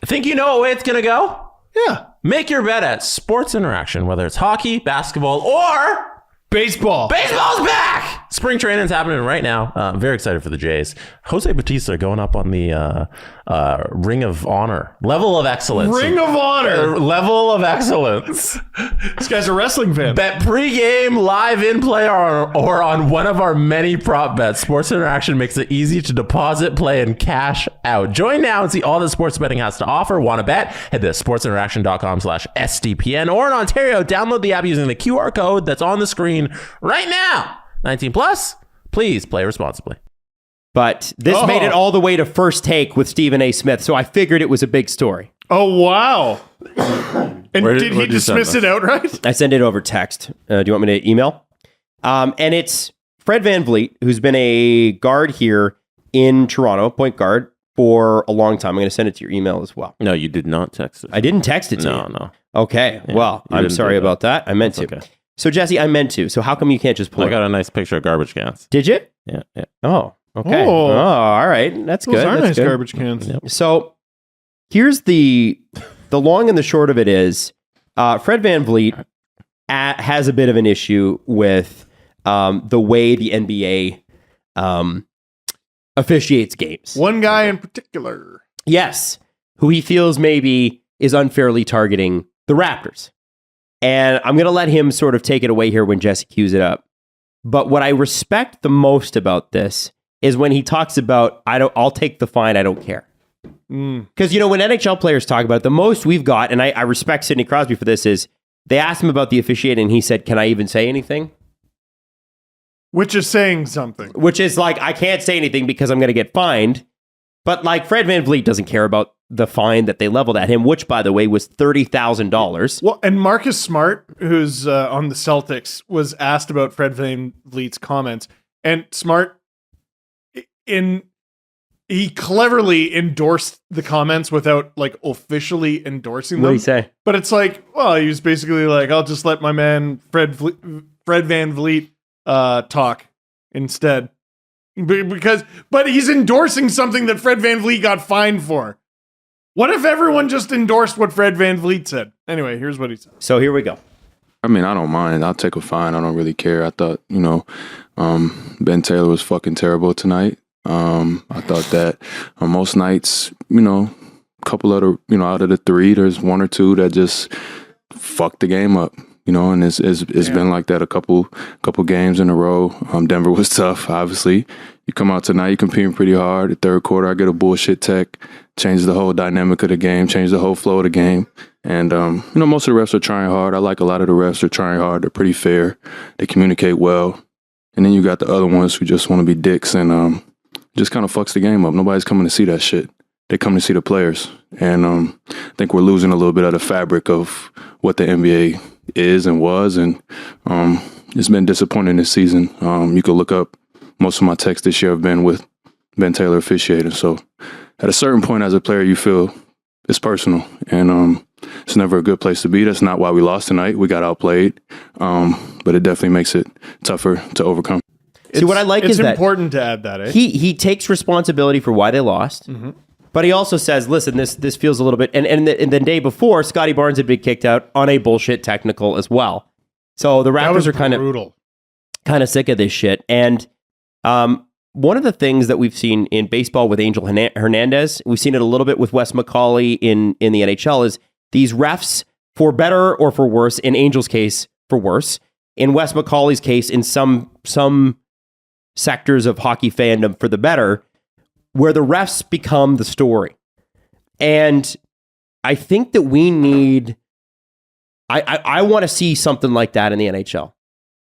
Think you know what way it's going to go? Yeah. Make your bet at Sports Interaction, whether it's hockey, basketball, or... Baseball. Baseball's back! Spring training's happening right now. I'm very excited for the Jays. Jose Bautista going up on the Ring of Honor. Level of excellence. Ring of Honor. Level of excellence. This guy's a wrestling fan. Bet pregame, live in play, or on one of our many prop bets. Sports Interaction makes it easy to deposit, play, and cash out. Join now and see all that sports betting has to offer. Want to bet? Head to sportsinteraction.com/SDPN, or in Ontario, download the app using the QR code that's on the screen right now. 19 plus. Please play responsibly. But this made it all the way to First Take with Stephen A. Smith, so I figured it was a big story. Oh, wow. And did he dismiss it outright? I sent it over text. Do you want me to email? And it's Fred VanVleet, who's been a guard here in Toronto, point guard, for a long time. I'm going to send it to your email as well. No, you did not text it. I didn't text it to you. No. Okay, Yeah, well, I'm sorry about that. I meant to. Okay. So, Jesse, I meant to. So how come you can't just pull I it? got a nice picture of garbage cans. Did you? Yeah. Oh, okay. Oh. All right. That's Those good. are That's nice good. garbage cans. Yep. So here's the long and the short of it is Fred VanVleet has a bit of an issue with the way the NBA officiates games. One guy in particular. Yes, who he feels maybe is unfairly targeting the Raptors. And I'm going to let him sort of take it away here when Jesse cues it up. But what I respect the most about this is when he talks about, I'll take the fine, I don't care. Because, when NHL players talk about it, the most we've got, and I respect Sidney Crosby for this, is they asked him about the officiating, and he said, can I even say anything? Which is saying something. Which is like, I can't say anything because I'm going to get fined. But like Fred VanVleet doesn't care about the fine that they leveled at him, which, by the way, was $30,000. Well, and Marcus Smart, who's on the Celtics, was asked about Fred VanVleet's comments, and Smart, he cleverly endorsed the comments without like officially endorsing them. What did he say? But it's like, well, he was basically like, I'll just let my man Fred VanVleet talk instead. But he's endorsing something that Fred VanVleet got fined for. What if everyone just endorsed what Fred VanVleet said? Anyway, here's what he said. So here we go. I mean, I don't mind. I'll take a fine. I don't really care. I thought, Ben Taylor was fucking terrible tonight. I thought that on most nights, a couple of the, out of the three, there's one or two that just fucked the game up. And it's been like that a couple games in a row. Denver was tough, obviously. You come out tonight, you're competing pretty hard. The third quarter, I get a bullshit tech, changes the whole dynamic of the game, changes the whole flow of the game. And, most of the refs are trying hard. I like a lot of the refs are trying hard. They're pretty fair. They communicate well. And then you got the other ones who just want to be dicks and just kind of fucks the game up. Nobody's coming to see that shit. They come to see the players. And I think we're losing a little bit of the fabric of what the NBA is and was, and it's been disappointing this season. You could look up most of my texts this year have been with Ben Taylor officiating. So at a certain point as a player, you feel it's personal, and it's never a good place to be. That's not why we lost tonight. We got outplayed, but it definitely makes it tougher to overcome. See, what I like is that it's important to add that. Eh? He takes responsibility for why they lost. Mm-hmm. But he also says, listen, this feels a little bit... And the day before, Scotty Barnes had been kicked out on a bullshit technical as well. So the Raptors are kind of sick of this shit. And one of the things that we've seen in baseball with Angel Hernandez, we've seen it a little bit with Wes McCauley in the NHL, is these refs, for better or for worse, in Angel's case, for worse, in Wes McCauley's case, in some sectors of hockey fandom, for the better, where the refs become the story. And I think that we need... I want to see something like that in the NHL.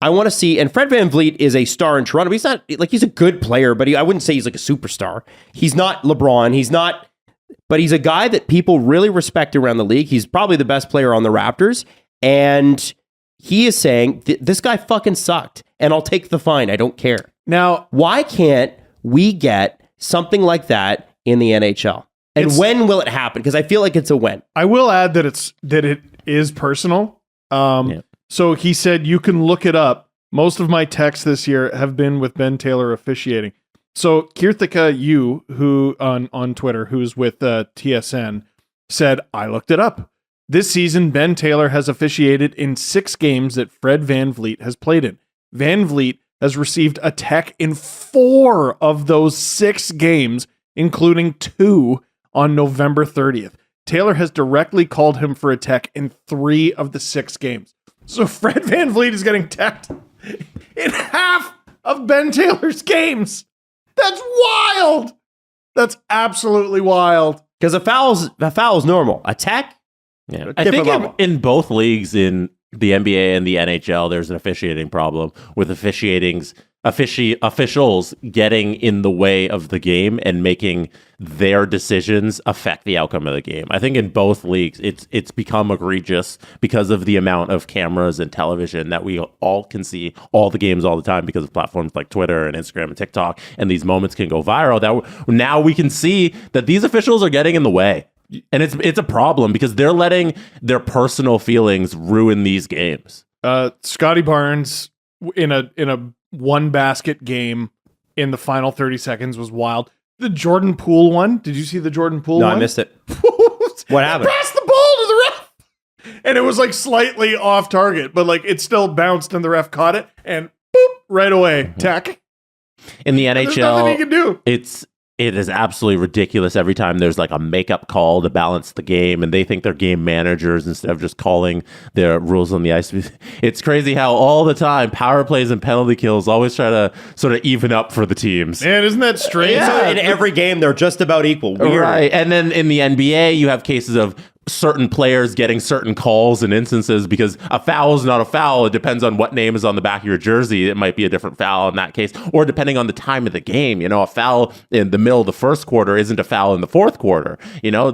I want to see... And Fred VanVleet is a star in Toronto, but he's not... Like, he's a good player, but I wouldn't say he's like a superstar. He's not LeBron. He's not... But he's a guy that people really respect around the league. He's probably the best player on the Raptors. And he is saying, this guy fucking sucked, and I'll take the fine. I don't care. Now, why can't we get something like that in the NHL? And when will it happen? Because I feel like it's a when. I will add that it is personal. So he said you can look it up. Most of my texts this year have been with Ben Taylor officiating. So Kirthika Yu, who on Twitter, who's with TSN, said, I looked it up. This season, Ben Taylor has officiated in 6 games that Fred VanVleet has played in. VanVleet has received a tech in 4 of those 6 games, including 2 on November 30th. Taylor has directly called him for a tech in 3 of the 6 games. So Fred VanVleet is getting teched in half of Ben Taylor's games. That's wild. That's absolutely wild. Because a foul's normal. A tech? Yeah. I think in both leagues, in the NBA and the NHL, there's an officiating problem with officials getting in the way of the game and making their decisions affect the outcome of the game. I think in both leagues, it's become egregious because of the amount of cameras and television that we all can see all the games all the time because of platforms like Twitter and Instagram and TikTok, and these moments can go viral. That now we can see that these officials are getting in the way. And it's a problem because they're letting their personal feelings ruin these games. Scotty Barnes in a one basket game in the final 30 seconds was wild. The Jordan Poole one. Did you see the Jordan Poole one? No, I missed it. What happened? Pass the ball to the ref. And it was like slightly off target, but like it still bounced and the ref caught it and boop, right away. Tech. In the NHL, there's nothing he can do. It is absolutely ridiculous every time there's like a makeup call to balance the game and they think they're game managers instead of just calling their rules on the ice. It's crazy how all the time power plays and penalty kills always try to sort of even up for the teams. Man, isn't that strange? Yeah, in every game, they're just about equal. Weird. Right. And then in the NBA, you have cases of certain players getting certain calls and instances because a foul is not a foul. It depends on what name is on the back of your jersey. It might be a different foul in that case, or depending on the time of the game. You know, a foul in the middle of the first quarter isn't a foul in the fourth quarter. You know,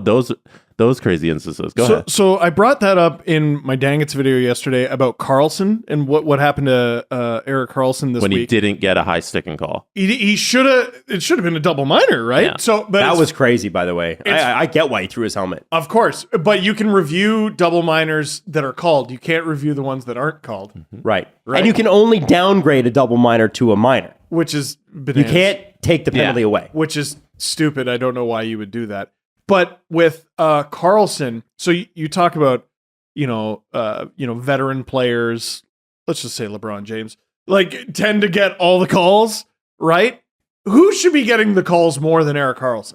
those crazy instances. Go ahead. So I brought that up in my Dang It's video yesterday about Carlson and what happened to Erik Karlsson this week. When he didn't get a high sticking call. He should have. It should have been a double minor, right? Yeah. So, but that was crazy, by the way. I get why he threw his helmet. Of course, but you can review double minors that are called. You can't review the ones that aren't called. Right. And you can only downgrade a double minor to a minor. Which is bananas. You can't take the penalty away. Which is stupid. I don't know why you would do that. But with Karlsson, so you talk about veteran players. Let's just say LeBron James, like tend to get all the calls, right? Who should be getting the calls more than Erik Karlsson?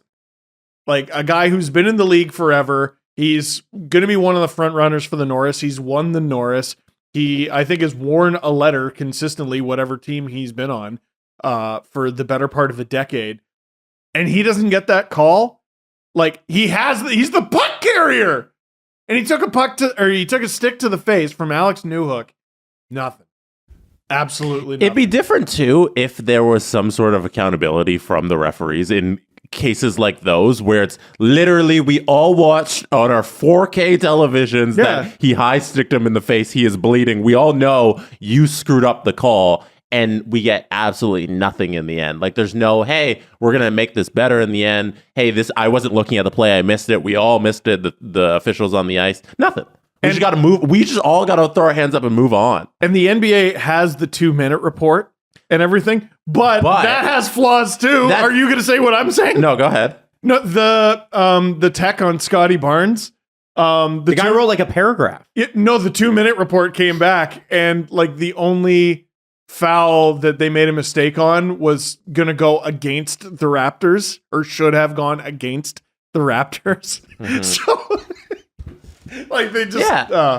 Like a guy who's been in the league forever. He's going to be one of the front runners for the Norris. He's won the Norris. He, I think, has worn a letter consistently, whatever team he's been on, for the better part of a decade, and he doesn't get that call. Like he's the puck carrier, and he took a stick to the face from Alex Newhook. Nothing. Absolutely nothing. It'd be different too if there was some sort of accountability from the referees in cases like those where it's literally we all watched on our 4K televisions that he high sticked him in the face. He is bleeding. We all know you screwed up the call. And we get absolutely nothing in the end. Like there's no, hey, we're going to make this better in the end. Hey, I wasn't looking at the play. I missed it. We all missed it. The officials on the ice. Nothing. We just got to move. We just all got to throw our hands up and move on. And the NBA has the 2-minute report and everything, but that has flaws too. Are you going to say what I'm saying? No, go ahead. No, the tech on Scotty Barnes. The guy wrote like a paragraph. The 2-minute report came back and like the only foul that they made a mistake on was going to go against the Raptors or should have gone against the Raptors. Mm-hmm. So like they just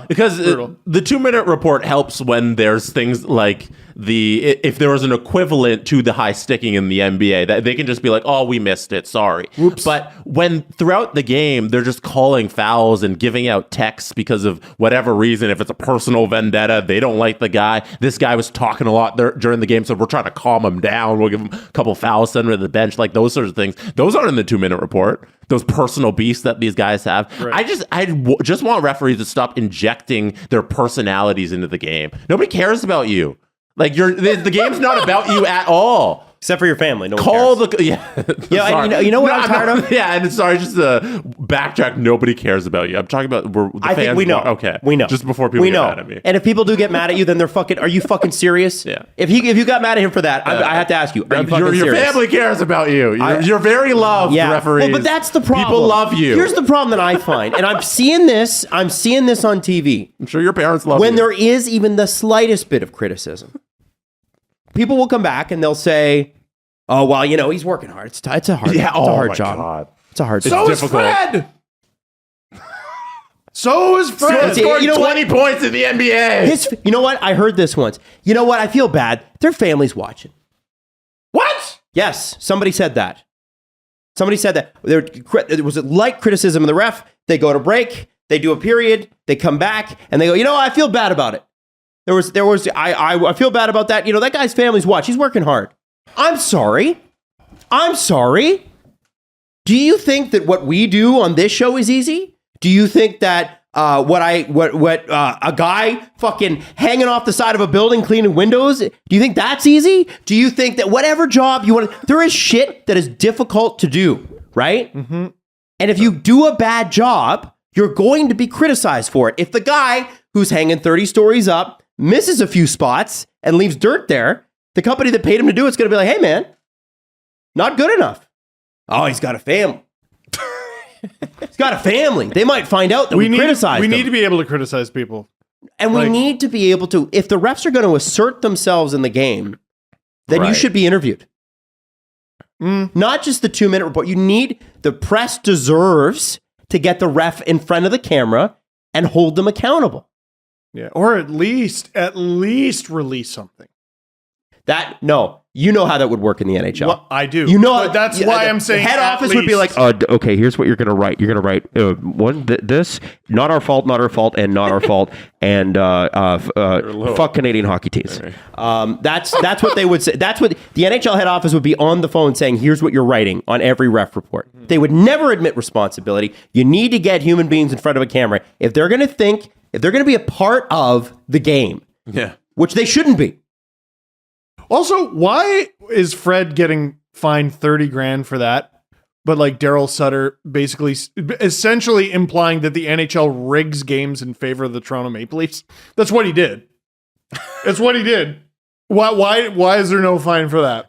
because the 2-minute report helps when there's things like if there was an equivalent to the high sticking in the NBA, that they can just be like, oh, we missed it, sorry. Whoops. But when throughout the game they're just calling fouls and giving out texts because of whatever reason, if it's a personal vendetta, they don't like the guy, this guy was talking a lot during the game, so we're trying to calm him down, we'll give him a couple fouls, send him to the bench, like those sorts of things, those aren't in the 2-minute report, those personal beasts that these guys have. Right. I just want referees to stop injecting their personalities into the game. Nobody cares about you. Like the game's not about you at all. Except for your family. No one Call cares. the yeah. Yeah, Sorry. you know what I'm tired of? Yeah, and sorry, just to backtrack. Nobody cares about you. I'm talking about the I fans. think we know. Okay, We know. Just before people we get know. mad at me. And if people do get mad at you, then they're fucking. Are you fucking serious? Yeah. If you got mad at him for that, I have to ask you. Are you fucking your serious? family cares about you. You're very loved, referees. Well, but that's the problem. People love you. Here's the problem that I find, and I'm seeing this on TV. I'm sure your parents love When you. there is even the slightest bit of criticism, people will come back and they'll say, "Oh, well, he's working hard. It's a hard, Yeah, it's a hard job. God. It's a hard So job." is Fred. So is Fred. He scored 20 what? points in the NBA. You know what? I heard this once. You know what? I feel bad. Their family's watching. What? Yes, somebody said that. Somebody said that. There was a light criticism of the ref. They go to break. They do a period. They come back and they go, I feel bad about it. I feel bad about that. That guy's family's watch. He's working hard. I'm sorry. Do you think that what we do on this show is easy? Do you think that a guy fucking hanging off the side of a building cleaning windows, do you think that's easy? Do you think that whatever job you want, there is shit that is difficult to do, right? Mm-hmm. And if you do a bad job, you're going to be criticized for it. If the guy who's hanging 30 stories up misses a few spots and leaves dirt there, the company that paid him to do it's going to be like, hey man, not good enough. Oh, he's got a family. He's got a family. They might find out that we criticize them. We need to be able to criticize people. And we need to be able to, if the refs are going to assert themselves in the game, then you should be interviewed. Not just the 2-minute report. The press deserves to get the ref in front of the camera and hold them accountable. Yeah. Or at least release something. You know how that would work in the NHL. Well, I do. But that's why I'm saying head at office would be like, least. Okay, here's what you're going to write. You're going to write this, not our fault, and not our fault, and fuck Canadian hockey teams. That's what they would say. That's what the NHL head office would be on the phone saying, here's what you're writing on every ref report. They would never admit responsibility. You need to get human beings in front of a camera. If they're going to be a part of the game, which they shouldn't be. Also, why is Fred getting fined $30,000 for that? But Daryl Sutter basically essentially implying that the NHL rigs games in favor of the Toronto Maple Leafs. That's what he did. That's what he did. Why is there no fine for that?